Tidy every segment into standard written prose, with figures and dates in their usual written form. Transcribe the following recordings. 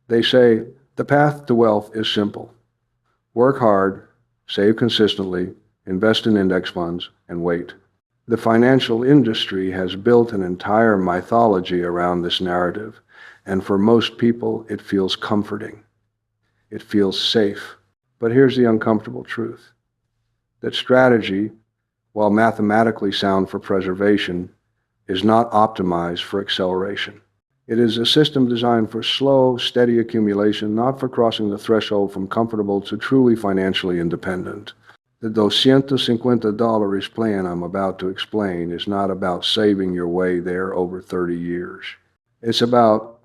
They say the path to wealth is simple. Work hard, save consistently, invest in index funds, and wait. The financial industry has built an entire mythology around this narrative, and for most people, it feels comforting. It feels safe. But here's the uncomfortable truth, that strategy, while mathematically sound for preservation, is not optimized for acceleration. It is a system designed for slow, steady accumulation, not for crossing the threshold from comfortable to truly financially independent. The $250 plan I'm about to explain is not about saving your way there over 30 years. It's about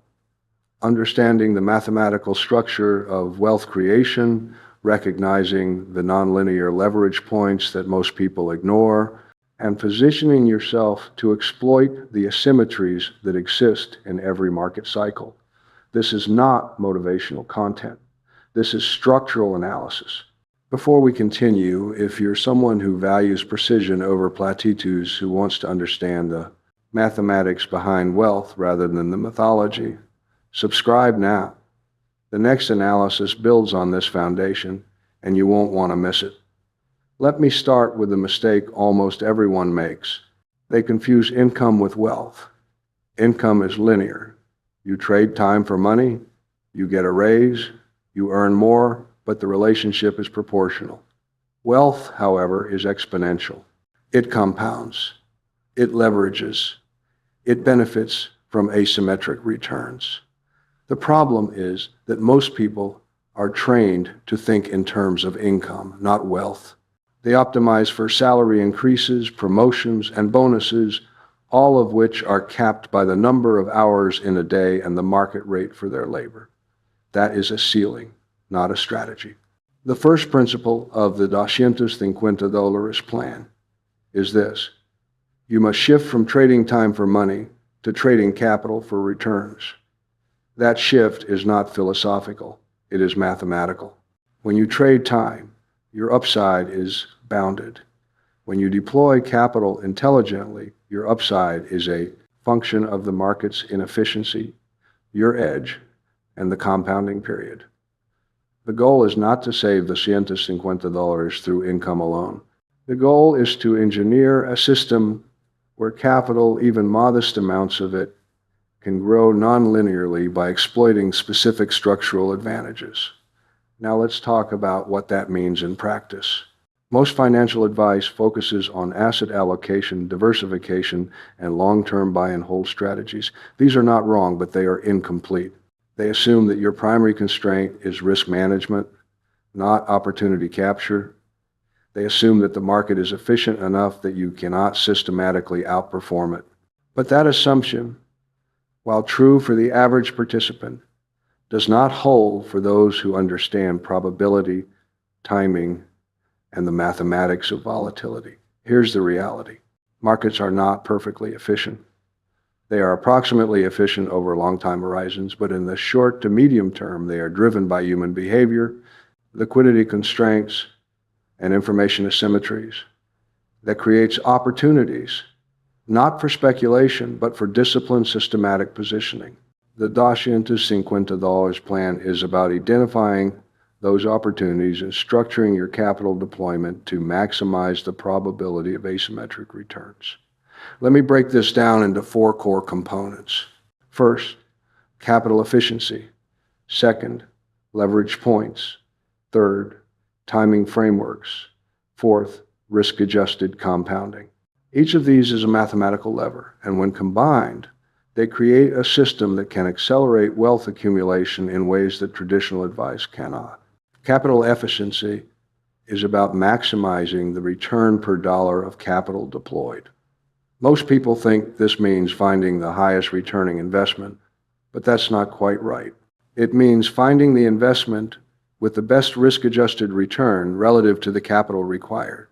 understanding the mathematical structure of wealth creation, recognizing the nonlinear leverage points that most people ignore, and positioning yourself to exploit the asymmetries that exist in every market cycle. This is not motivational content. This is structural analysis. Before we continue, if you're someone who values precision over platitudes, who wants to understand the mathematics behind wealth rather than the mythology, subscribe now. The next analysis builds on this foundation, and you won't want to miss it. Let me start with the mistake almost everyone makes. They confuse income with wealth. Income is linear. You trade time for money, you get a raise, you earn more, but the relationship is proportional. Wealth, however, is exponential. It compounds. It leverages. It benefits from asymmetric returns. The problem is that most people are trained to think in terms of income, not wealth. They optimize for salary increases, promotions, and bonuses, all of which are capped by the number of hours in a day and the market rate for their labor. That is a ceiling, not a strategy. The first principle of the $250 plan is this: you must shift from trading time for money to trading capital for returns. That shift is not philosophical, it is mathematical. When you trade time, your upside is bounded. When you deploy capital intelligently, your upside is a function of the market's inefficiency, your edge, and the compounding period. The goal is not to save the $150 through income alone. The goal is to engineer a system where capital, even modest amounts of it, can grow non-linearly by exploiting specific structural advantages. Now let's talk about what that means in practice. Most financial advice focuses on asset allocation, diversification, and long-term buy and hold strategies. These are not wrong, but they are incomplete. They assume that your primary constraint is risk management, not opportunity capture. They assume that the market is efficient enough that you cannot systematically outperform it. But that assumption, while true for the average participant, does not hold for those who understand probability, timing, and the mathematics of volatility. Here's the reality. Markets are not perfectly efficient. They are approximately efficient over long time horizons, but in the short to medium term, they are driven by human behavior, liquidity constraints, and information asymmetries that creates opportunities, not for speculation, but for disciplined, systematic positioning. The $250 plan is about identifying those opportunities and structuring your capital deployment to maximize the probability of asymmetric returns. Let me break this down into 4 core components. First, capital efficiency. Second, leverage points. Third, timing frameworks. Fourth, risk-adjusted compounding. Each of these is a mathematical lever, and when combined, they create a system that can accelerate wealth accumulation in ways that traditional advice cannot. Capital efficiency is about maximizing the return per dollar of capital deployed. Most people think this means finding the highest returning investment, but that's not quite right. It means finding the investment with the best risk-adjusted return relative to the capital required.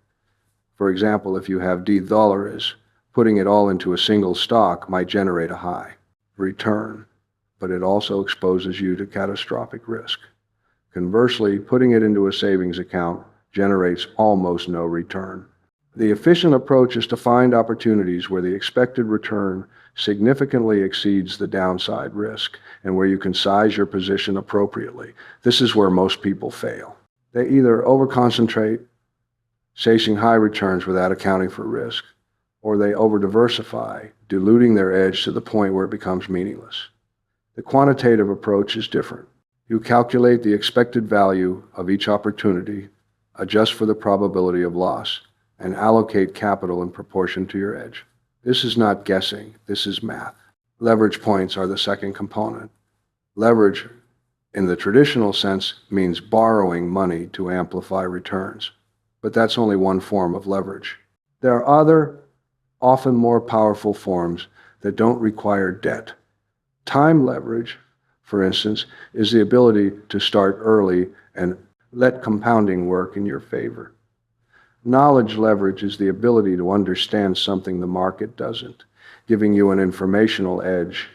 For example, if you have $10, putting it all into a single stock might generate a high return, but it also exposes you to catastrophic risk. Conversely, putting it into a savings account generates almost no return. The efficient approach is to find opportunities where the expected return significantly exceeds the downside risk and where you can size your position appropriately. This is where most people fail. They either overconcentrate, chasing high returns without accounting for risk, or they over-diversify, diluting their edge to the point where it becomes meaningless. The quantitative approach is different. You calculate the expected value of each opportunity, adjust for the probability of loss, and allocate capital in proportion to your edge. This is not guessing, this is math. Leverage points are the second component. Leverage, in the traditional sense, means borrowing money to amplify returns. But that's only one form of leverage. There are other, often more powerful forms that don't require debt. Time leverage, for instance, is the ability to start early and let compounding work in your favor. Knowledge leverage is the ability to understand something the market doesn't, giving you an informational edge.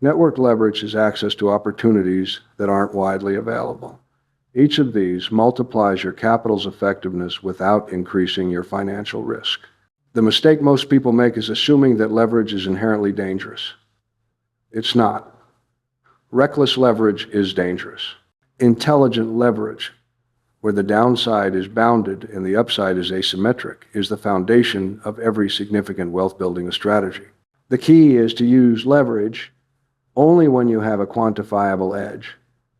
Network leverage is access to opportunities that aren't widely available. Each of these multiplies your capital's effectiveness without increasing your financial risk. The mistake most people make is assuming that leverage is inherently dangerous. It's not. Reckless leverage is dangerous. Intelligent leverage, where the downside is bounded and the upside is asymmetric, is the foundation of every significant wealth-building strategy. The key is to use leverage only when you have a quantifiable edge,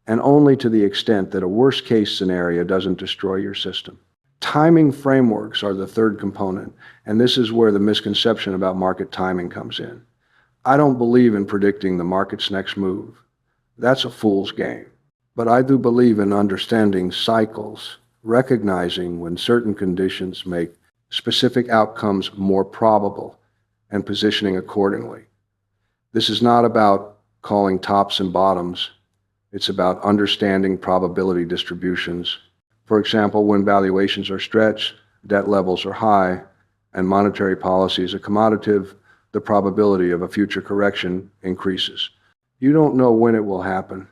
and only to the extent that a worst-case scenario doesn't destroy your system. Timing frameworks are the third component, and this is where the misconception about market timing comes in. I don't believe in predicting the market's next move. That's a fool's game. But I do believe in understanding cycles, recognizing when certain conditions make specific outcomes more probable, and positioning accordingly. This is not about calling tops and bottoms. It's about understanding probability distributions. For example, when valuations are stretched, debt levels are high, and monetary policy is accommodative, the probability of a future correction increases. You don't know when it will happen,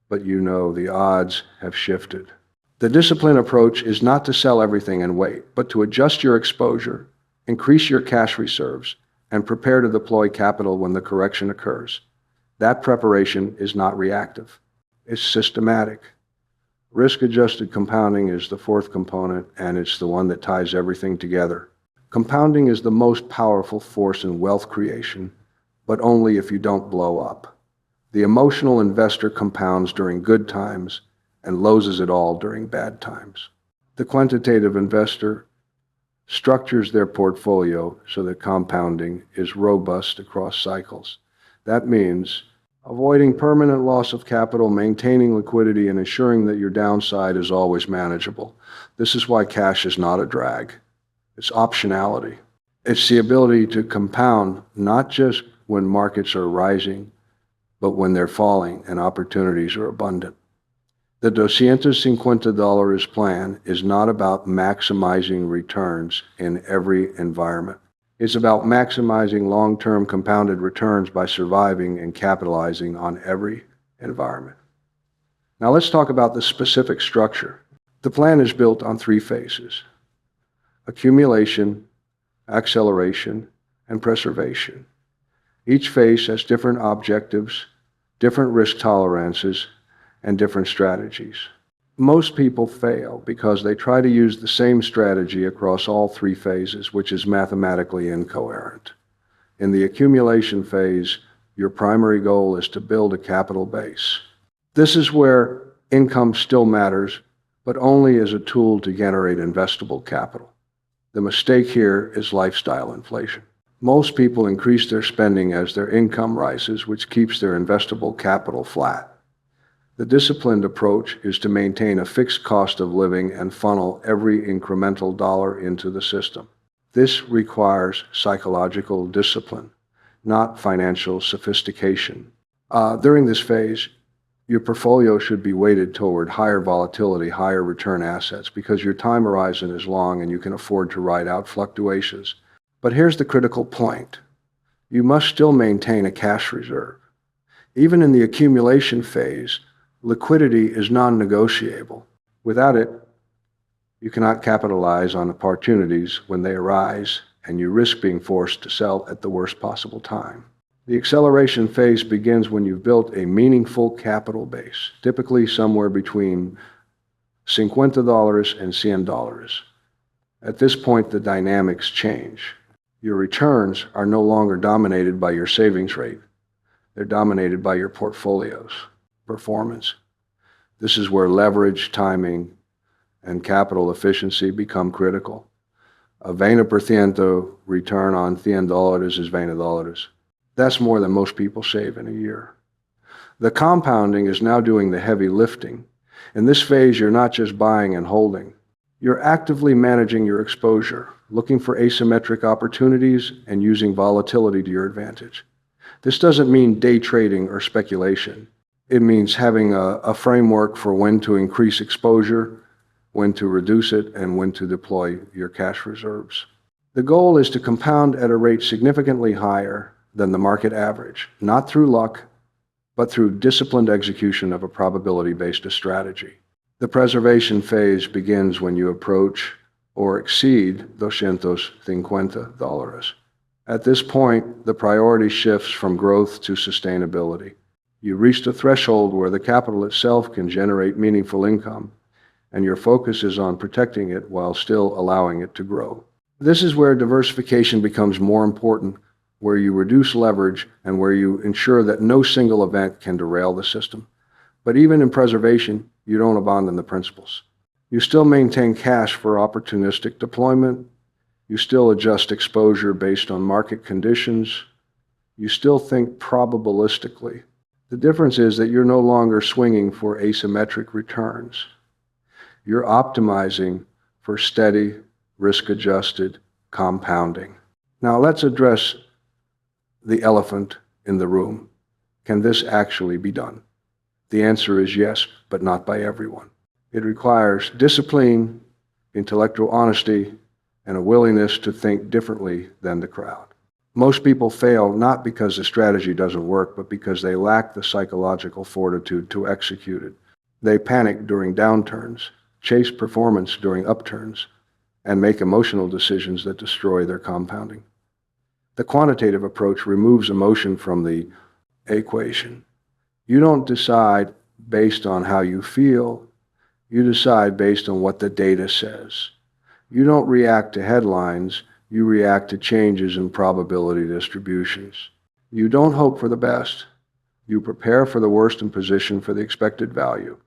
but you know the odds have shifted. The disciplined approach is not to sell everything and wait, but to adjust your exposure, increase your cash reserves, and prepare to deploy capital when the correction occurs. That preparation is not reactive. It's systematic. Risk-adjusted compounding is the fourth component, and it's the one that ties everything together. Compounding is the most powerful force in wealth creation, but only if you don't blow up. The emotional investor compounds during good times and loses it all during bad times. The quantitative investor structures their portfolio so that compounding is robust across cycles. That means avoiding permanent loss of capital, maintaining liquidity, and ensuring that your downside is always manageable. This is why cash is not a drag. It's optionality. It's the ability to compound not just when markets are rising, but when they're falling and opportunities are abundant. The $250 plan is not about maximizing returns in every environment. It's about maximizing long-term compounded returns by surviving and capitalizing on every environment. Now let's talk about the specific structure. The plan is built on three phases: accumulation, acceleration, and preservation. Each phase has different objectives, different risk tolerances, and different strategies. Most people fail because they try to use the same strategy across all three phases, which is mathematically incoherent. In the accumulation phase, your primary goal is to build a capital base. This is where income still matters, but only as a tool to generate investable capital. The mistake here is lifestyle inflation. Most people increase their spending as their income rises, which keeps their investable capital flat. The disciplined approach is to maintain a fixed cost of living and funnel every incremental dollar into the system. This requires psychological discipline, not financial sophistication. During this phase, your portfolio should be weighted toward higher volatility, higher return assets, because your time horizon is long and you can afford to ride out fluctuations. But here's the critical point. You must still maintain a cash reserve. Even in the accumulation phase, liquidity is non-negotiable. Without it, You cannot capitalize on opportunities when they arise, and you risk being forced to sell at the worst possible time. The acceleration phase begins when you've built a meaningful capital base, typically somewhere between $50 and $100. At this point, the dynamics change. Your returns are no longer dominated by your savings rate. They're dominated by your portfolio's performance. This is where leverage, timing, and capital efficiency become critical. A 20% return on $100 is $20. That's more than most people save in a year. The compounding is now doing the heavy lifting. In this phase, you're not just buying and holding. You're actively managing your exposure, looking for asymmetric opportunities and using volatility to your advantage. This doesn't mean day trading or speculation. It means having a framework for when to increase exposure, when to reduce it, and when to deploy your cash reserves. The goal is to compound at a rate significantly higher than the market average, not through luck, but through disciplined execution of a probability-based strategy. The preservation phase begins when you approach or exceed $250. At this point, the priority shifts from growth to sustainability. You reached a threshold where the capital itself can generate meaningful income, and your focus is on protecting it while still allowing it to grow. This is where diversification becomes more important, where you reduce leverage and where you ensure that no single event can derail the system. But even in preservation, you don't abandon the principles. You still maintain cash for opportunistic deployment. You still adjust exposure based on market conditions. You still think probabilistically. The difference is that you're no longer swinging for asymmetric returns. You're optimizing for steady, risk-adjusted compounding. Now let's address the elephant in the room. Can this actually be done? The answer is yes, but not by everyone. It requires discipline, intellectual honesty, and a willingness to think differently than the crowd. Most people fail not because the strategy doesn't work, but because they lack the psychological fortitude to execute it. They panic during downturns, chase performance during upturns, and make emotional decisions that destroy their compounding. The quantitative approach removes emotion from the equation. You don't decide based on how you feel. You decide based on what the data says. You don't react to headlines. You react to changes in probability distributions. You don't hope for the best. You prepare for the worst and position for the expected value.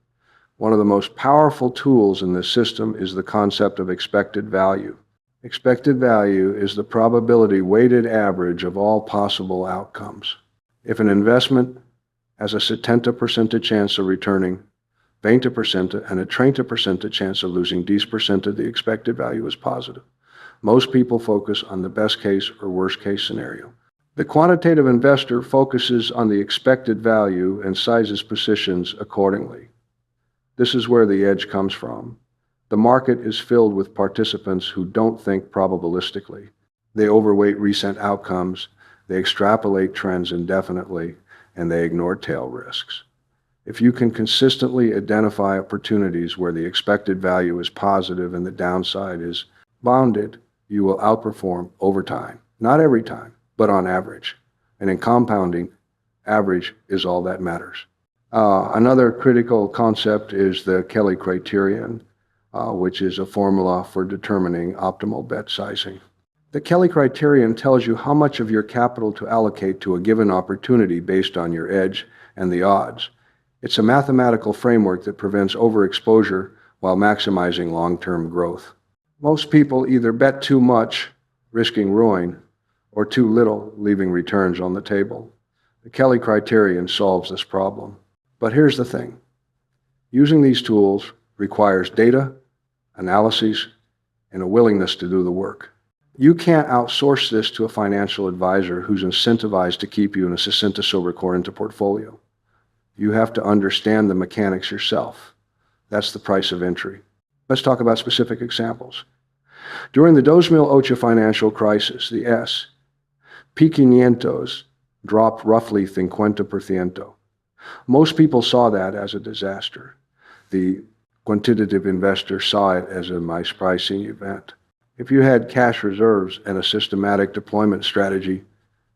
One of the most powerful tools in this system is the concept of expected value. Expected value is the probability-weighted average of all possible outcomes. If an investment has a 70% chance of returning 20% and a 30% chance of losing 10%, the expected value is positive. Most people focus on the best case or worst case scenario. The quantitative investor focuses on the expected value and sizes positions accordingly. This is where the edge comes from. The market is filled with participants who don't think probabilistically. They overweight recent outcomes, they extrapolate trends indefinitely, and they ignore tail risks. If you can consistently identify opportunities where the expected value is positive and the downside is bounded, you will outperform over time. Not every time, but on average. And in compounding, average is all that matters. Another critical concept is the Kelly Criterion, which is a formula for determining optimal bet sizing. The Kelly Criterion tells you how much of your capital to allocate to a given opportunity based on your edge and the odds. It's a mathematical framework that prevents overexposure while maximizing long-term growth. Most people either bet too much, risking ruin, or too little, leaving returns on the table. The Kelly Criterion solves this problem. But here's the thing. Using these tools requires data, analyses, and a willingness to do the work. You can't outsource this to a financial advisor who's incentivized to keep you in a 60 silver corrente portfolio. You have to understand the mechanics yourself. That's the price of entry. Let's talk about specific examples. During the 2008 financial crisis, the P500 dropped roughly 50%. Most people saw that as a disaster. The Quantitative investors saw it as a mispricing event. If you had cash reserves and a systematic deployment strategy,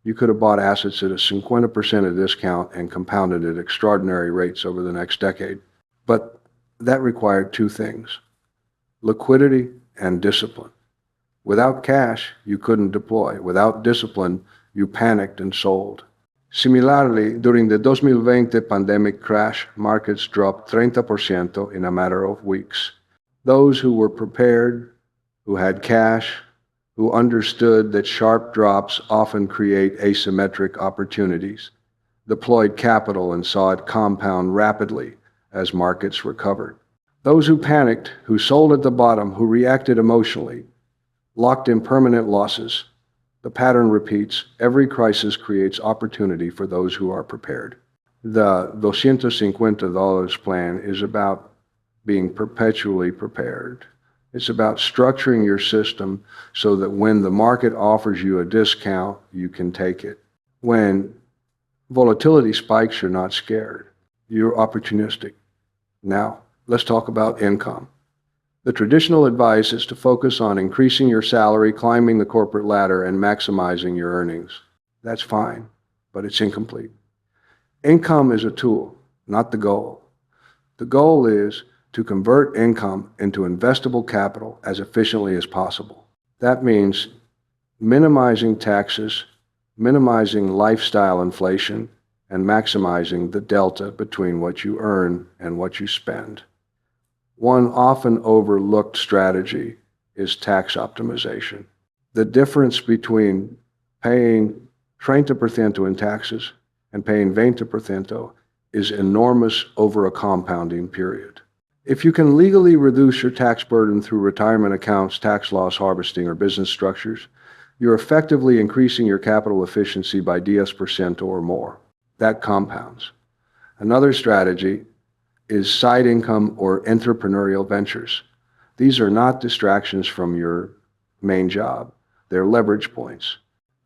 you could have bought assets at a 50% discount and compounded at extraordinary rates over the next decade. But that required two things: liquidity and discipline. Without cash, you couldn't deploy. Without discipline, you panicked and sold. Similarly, during the 2020 pandemic crash, markets dropped 30% in a matter of weeks. Those who were prepared, who had cash, who understood that sharp drops often create asymmetric opportunities, deployed capital and saw it compound rapidly as markets recovered. Those who panicked, who sold at the bottom, who reacted emotionally, locked in permanent losses. The pattern repeats. Every crisis creates opportunity for those who are prepared. The $250 plan is about being perpetually prepared. It's about structuring your system so that when the market offers you a discount, you can take it. When volatility spikes, you're not scared. You're opportunistic. Now, let's talk about income. The traditional advice is to focus on increasing your salary, climbing the corporate ladder, and maximizing your earnings. That's fine, but it's incomplete. Income is a tool, not the goal. The goal is to convert income into investable capital as efficiently as possible. That means minimizing taxes, minimizing lifestyle inflation, and maximizing the delta between what you earn and what you spend. One often overlooked strategy is tax optimization. The difference between paying 30% in taxes and paying 20% is enormous over a compounding period. If you can legally reduce your tax burden through retirement accounts, tax loss harvesting, or business structures, you're effectively increasing your capital efficiency by 10% or more. That compounds. Another strategy is side income or entrepreneurial ventures. These are not distractions from your main job. They're leverage points.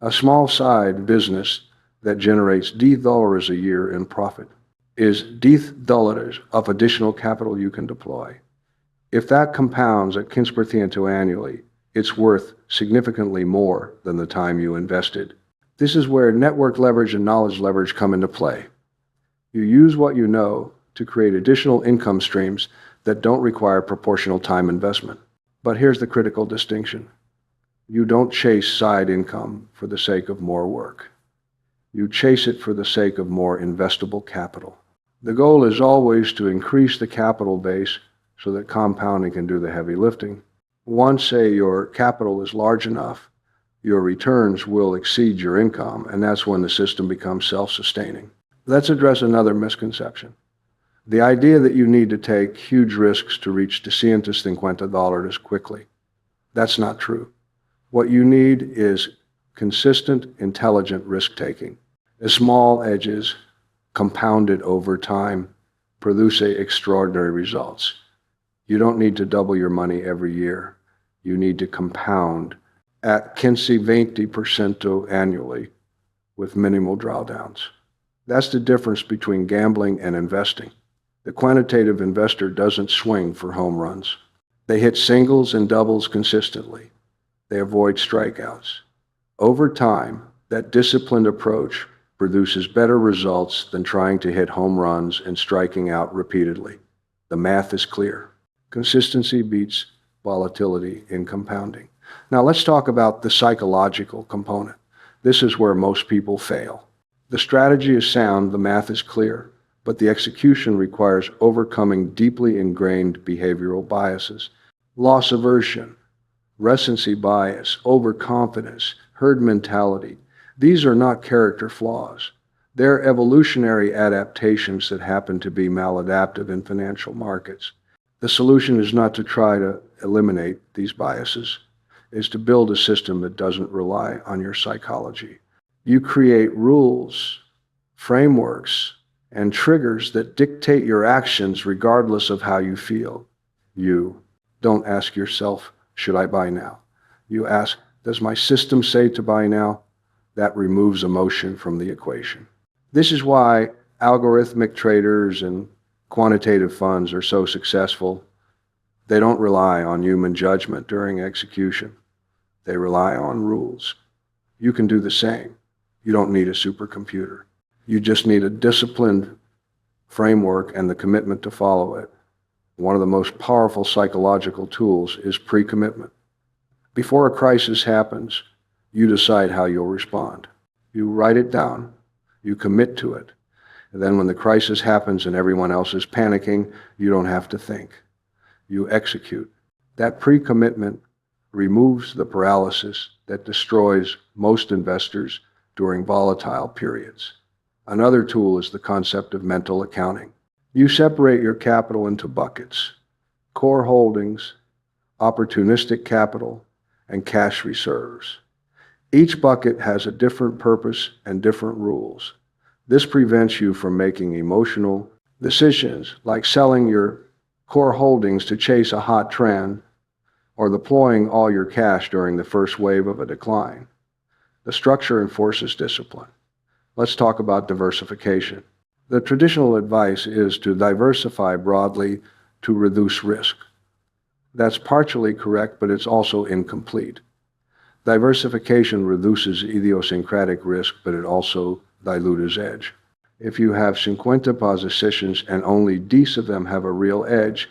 A small side business that generates $10 a year in profit is $10 of additional capital you can deploy. If that compounds at 15% annually, it's worth significantly more than the time you invested. This is where network leverage and knowledge leverage come into play. You use what you know to create additional income streams that don't require proportional time investment. But here's the critical distinction. You don't chase side income for the sake of more work. You chase it for the sake of more investable capital. The goal is always to increase the capital base so that compounding can do the heavy lifting. Once, say, your capital is large enough, your returns will exceed your income, and that's when the system becomes self-sustaining. Let's address another misconception. The idea that you need to take huge risks to reach $250 quickly. That's not true. What you need is consistent, intelligent risk-taking. The small edges, compounded over time, produce extraordinary results. You don't need to double your money every year. You need to compound at 15-20% annually with minimal drawdowns. That's the difference between gambling and investing. The quantitative investor doesn't swing for home runs. They hit singles and doubles consistently. They avoid strikeouts. Over time, that disciplined approach produces better results than trying to hit home runs and striking out repeatedly. The math is clear. Consistency beats volatility in compounding. Now let's talk about the psychological component. This is where most people fail. The strategy is sound, the math is clear, but the execution requires overcoming deeply ingrained behavioral biases. Loss aversion, recency bias, overconfidence, herd mentality. These are not character flaws. They're evolutionary adaptations that happen to be maladaptive in financial markets. The solution is not to try to eliminate these biases. It's to build a system that doesn't rely on your psychology. You create rules, frameworks, and triggers that dictate your actions regardless of how you feel. You don't ask yourself, should I buy now? You ask, does my system say to buy now? That removes emotion from the equation. This is why algorithmic traders and quantitative funds are so successful. They don't rely on human judgment during execution. They rely on rules. You can do the same. You don't need a supercomputer. You just need a disciplined framework and the commitment to follow it. One of the most powerful psychological tools is pre-commitment. Before a crisis happens, you decide how you'll respond. You write it down. You commit to it. And then when the crisis happens and everyone else is panicking, you don't have to think. You execute. That pre-commitment removes the paralysis that destroys most investors during volatile periods. Another tool is the concept of mental accounting. You separate your capital into buckets: core holdings, opportunistic capital, and cash reserves. Each bucket has a different purpose and different rules. This prevents you from making emotional decisions like selling your core holdings to chase a hot trend or deploying all your cash during the first wave of a decline. The structure enforces discipline. Let's talk about diversification. The traditional advice is to diversify broadly to reduce risk. That's partially correct, but it's also incomplete. Diversification reduces idiosyncratic risk, but it also dilutes edge. If you have 50 positions and only 10 of them have a real edge,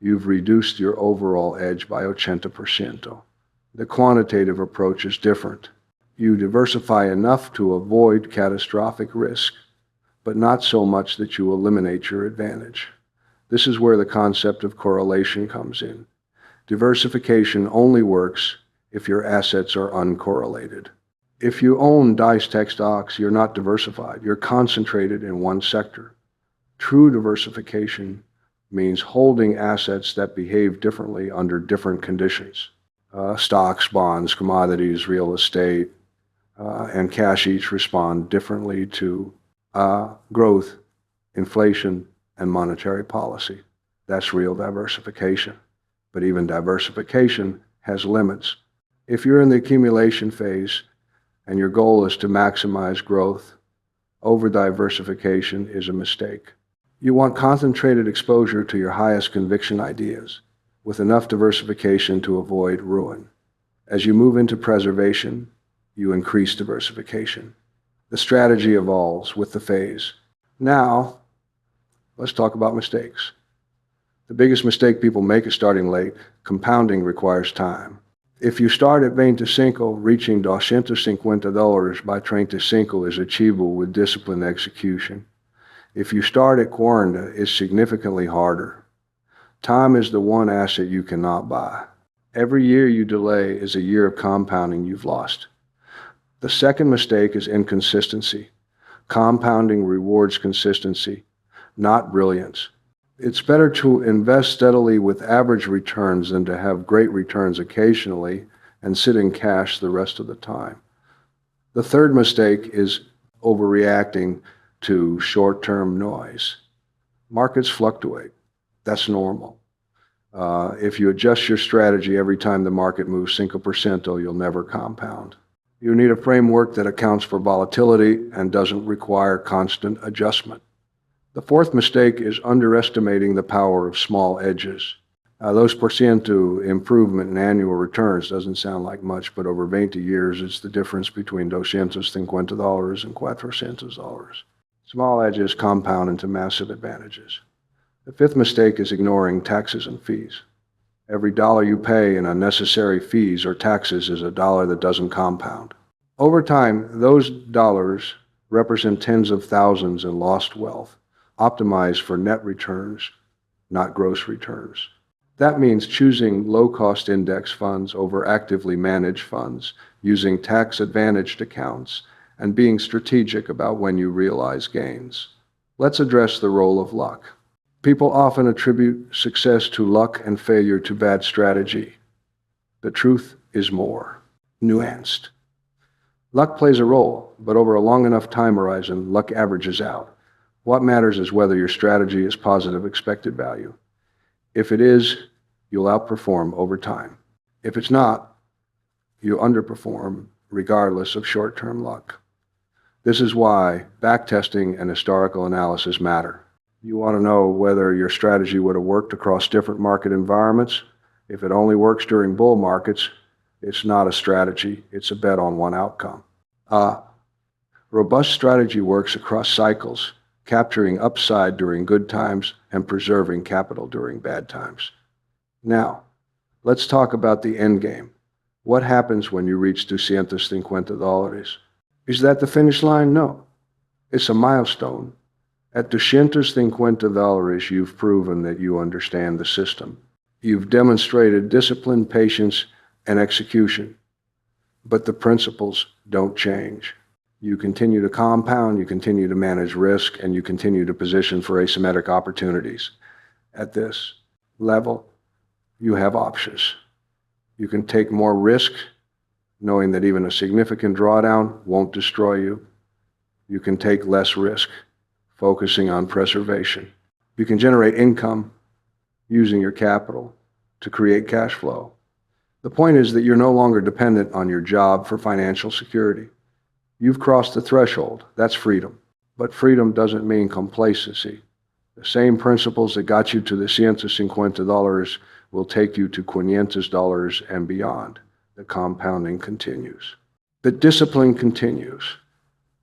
you've reduced your overall edge by 80%. The quantitative approach is different. You diversify enough to avoid catastrophic risk, but not so much that you eliminate your advantage. This is where the concept of correlation comes in. Diversification only works if your assets are uncorrelated. If you own DICE tech stocks, you're not diversified. You're concentrated in one sector. True diversification means holding assets that behave differently under different conditions. Stocks, bonds, commodities, real estate, and cash each respond differently to growth, inflation, and monetary policy. That's real diversification. But even diversification has limits. If you're in the accumulation phase and your goal is to maximize growth, over-diversification is a mistake. You want concentrated exposure to your highest conviction ideas, with enough diversification to avoid ruin. As you move into preservation, you increase diversification. The strategy evolves with the phase. Now, let's talk about mistakes. The biggest mistake people make is starting late. Compounding requires time. If you start at 25, reaching $250 by 35 is achievable with disciplined execution. If you start at 40, it's significantly harder. Time is the one asset you cannot buy. Every year you delay is a year of compounding you've lost. The second mistake is inconsistency. Compounding rewards consistency, not brilliance. It's better to invest steadily with average returns than to have great returns occasionally and sit in cash the rest of the time. The third mistake is overreacting to short-term noise. Markets fluctuate. That's normal. If you adjust your strategy every time the market moves 5%, you'll never compound. You need a framework that accounts for volatility and doesn't require constant adjustment. The fourth mistake is underestimating the power of small edges. Those % improvement in annual returns doesn't sound like much, but over 20 years, it's the difference between $250 and $400. Small edges compound into massive advantages. The fifth mistake is ignoring taxes and fees. Every dollar you pay in unnecessary fees or taxes is a dollar that doesn't compound. Over time, those dollars represent tens of thousands in lost wealth, optimized for net returns, not gross returns. That means choosing low-cost index funds over actively managed funds, using tax-advantaged accounts, and being strategic about when you realize gains. Let's address the role of luck. People often attribute success to luck and failure to bad strategy. The truth is more nuanced. Luck plays a role, but over a long enough time horizon, luck averages out. What matters is whether your strategy is positive expected value. If it is, you'll outperform over time. If it's not, you underperform regardless of short-term luck. This is why backtesting and historical analysis matter. You want to know whether your strategy would have worked across different market environments. If it only works during bull markets, it's not a strategy, it's a bet on one outcome. Robust strategy works across cycles, capturing upside during good times and preserving capital during bad times. Now, let's talk about the end game. What happens when you reach $250? Is that the finish line? No. It's a milestone. At $250, you've proven that you understand the system. You've demonstrated discipline, patience, and execution. But the principles don't change. You continue to compound, you continue to manage risk, and you continue to position for asymmetric opportunities. At this level, you have options. You can take more risk, knowing that even a significant drawdown won't destroy you. You can take less risk, focusing on preservation. You can generate income using your capital to create cash flow. The point is that you're no longer dependent on your job for financial security. You've crossed the threshold. That's freedom. But freedom doesn't mean complacency. The same principles that got you to the $150 will take you to $500 and beyond. The compounding continues. The discipline continues.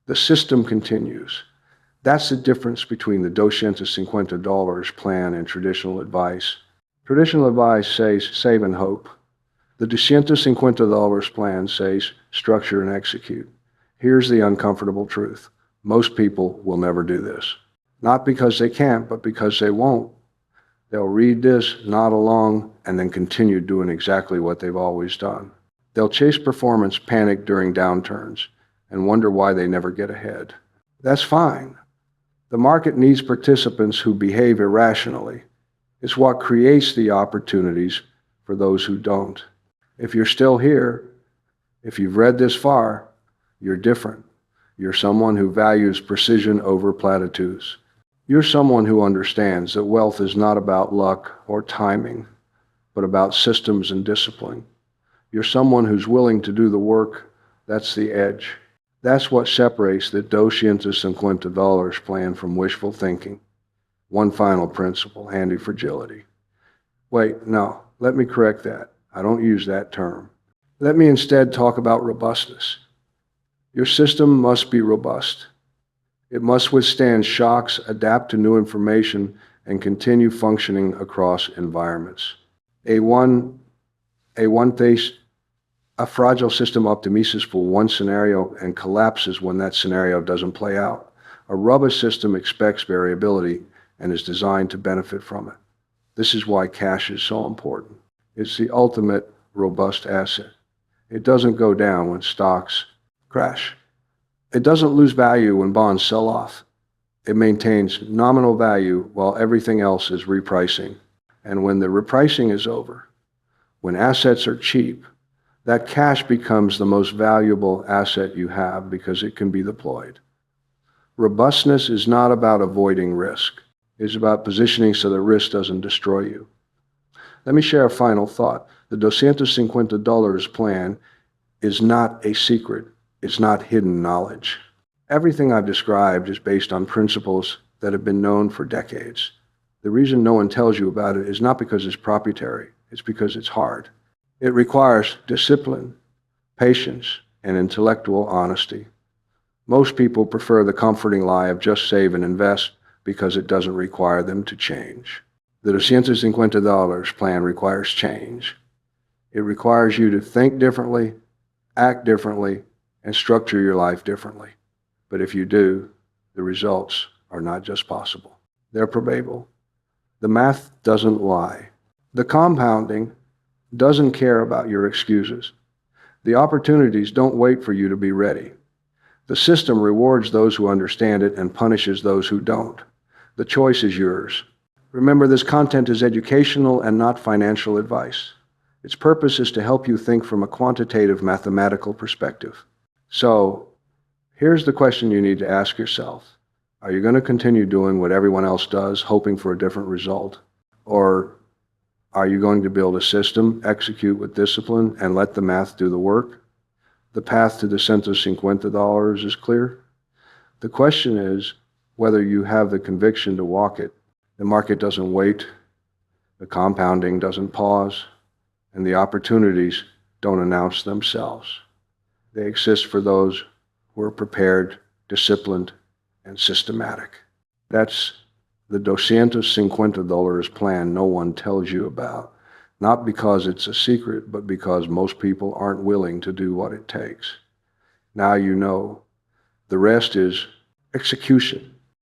The system continues. That's the difference between the $250 plan and traditional advice. Traditional advice says save and hope. The $250 plan says structure and execute. Here's the uncomfortable truth. Most people will never do this. Not because they can't, but because they won't. They'll read this, nod along, and then continue doing exactly what they've always done. They'll chase performance, panic during downturns, and wonder why they never get ahead. That's fine. The market needs participants who behave irrationally. It's what creates the opportunities for those who don't. If you're still here, if you've read this far, you're different. You're someone who values precision over platitudes. You're someone who understands that wealth is not about luck or timing, but about systems and discipline. You're someone who's willing to do the work. That's the edge. That's what separates the $250 plan from wishful thinking. One final principle, anti-fragility. Wait, no, let me correct that. I don't use that term. Let me instead talk about robustness. Your system must be robust. It must withstand shocks, adapt to new information, and continue functioning across environments. A fragile system optimizes for one scenario and collapses when that scenario doesn't play out. A robust system expects variability and is designed to benefit from it. This is why cash is so important. It's the ultimate robust asset. It doesn't go down when stocks crash. It doesn't lose value when bonds sell off. It maintains nominal value while everything else is repricing. And when the repricing is over, when assets are cheap, that cash becomes the most valuable asset you have because it can be deployed. Robustness is not about avoiding risk. It's about positioning so that risk doesn't destroy you. Let me share a final thought. The $250 plan is not a secret. It's not hidden knowledge. Everything I've described is based on principles that have been known for decades. The reason no one tells you about it is not because it's proprietary. It's because it's hard. It requires discipline, patience, and intellectual honesty. Most people prefer the comforting lie of just save and invest because it doesn't require them to change. The $250 plan requires change. It requires you to think differently, act differently, and structure your life differently. But if you do, the results are not just possible. They're probable. The math doesn't lie. The compounding doesn't care about your excuses. The opportunities don't wait for you to be ready. The system rewards those who understand it and punishes those who don't. The choice is yours. Remember, this content is educational and not financial advice. Its purpose is to help you think from a quantitative mathematical perspective. So, here's the question you need to ask yourself. Are you going to continue doing what everyone else does, hoping for a different result? Or are you going to build a system, execute with discipline, and let the math do the work? The path to the $150 is clear. The question is, whether you have the conviction to walk it. The market doesn't wait, the compounding doesn't pause, and the opportunities don't announce themselves. They exist for those who are prepared, disciplined, and systematic. That's the $250 plan no one tells you about, not because it's a secret, but because most people aren't willing to do what it takes. Now you know. The rest is execution.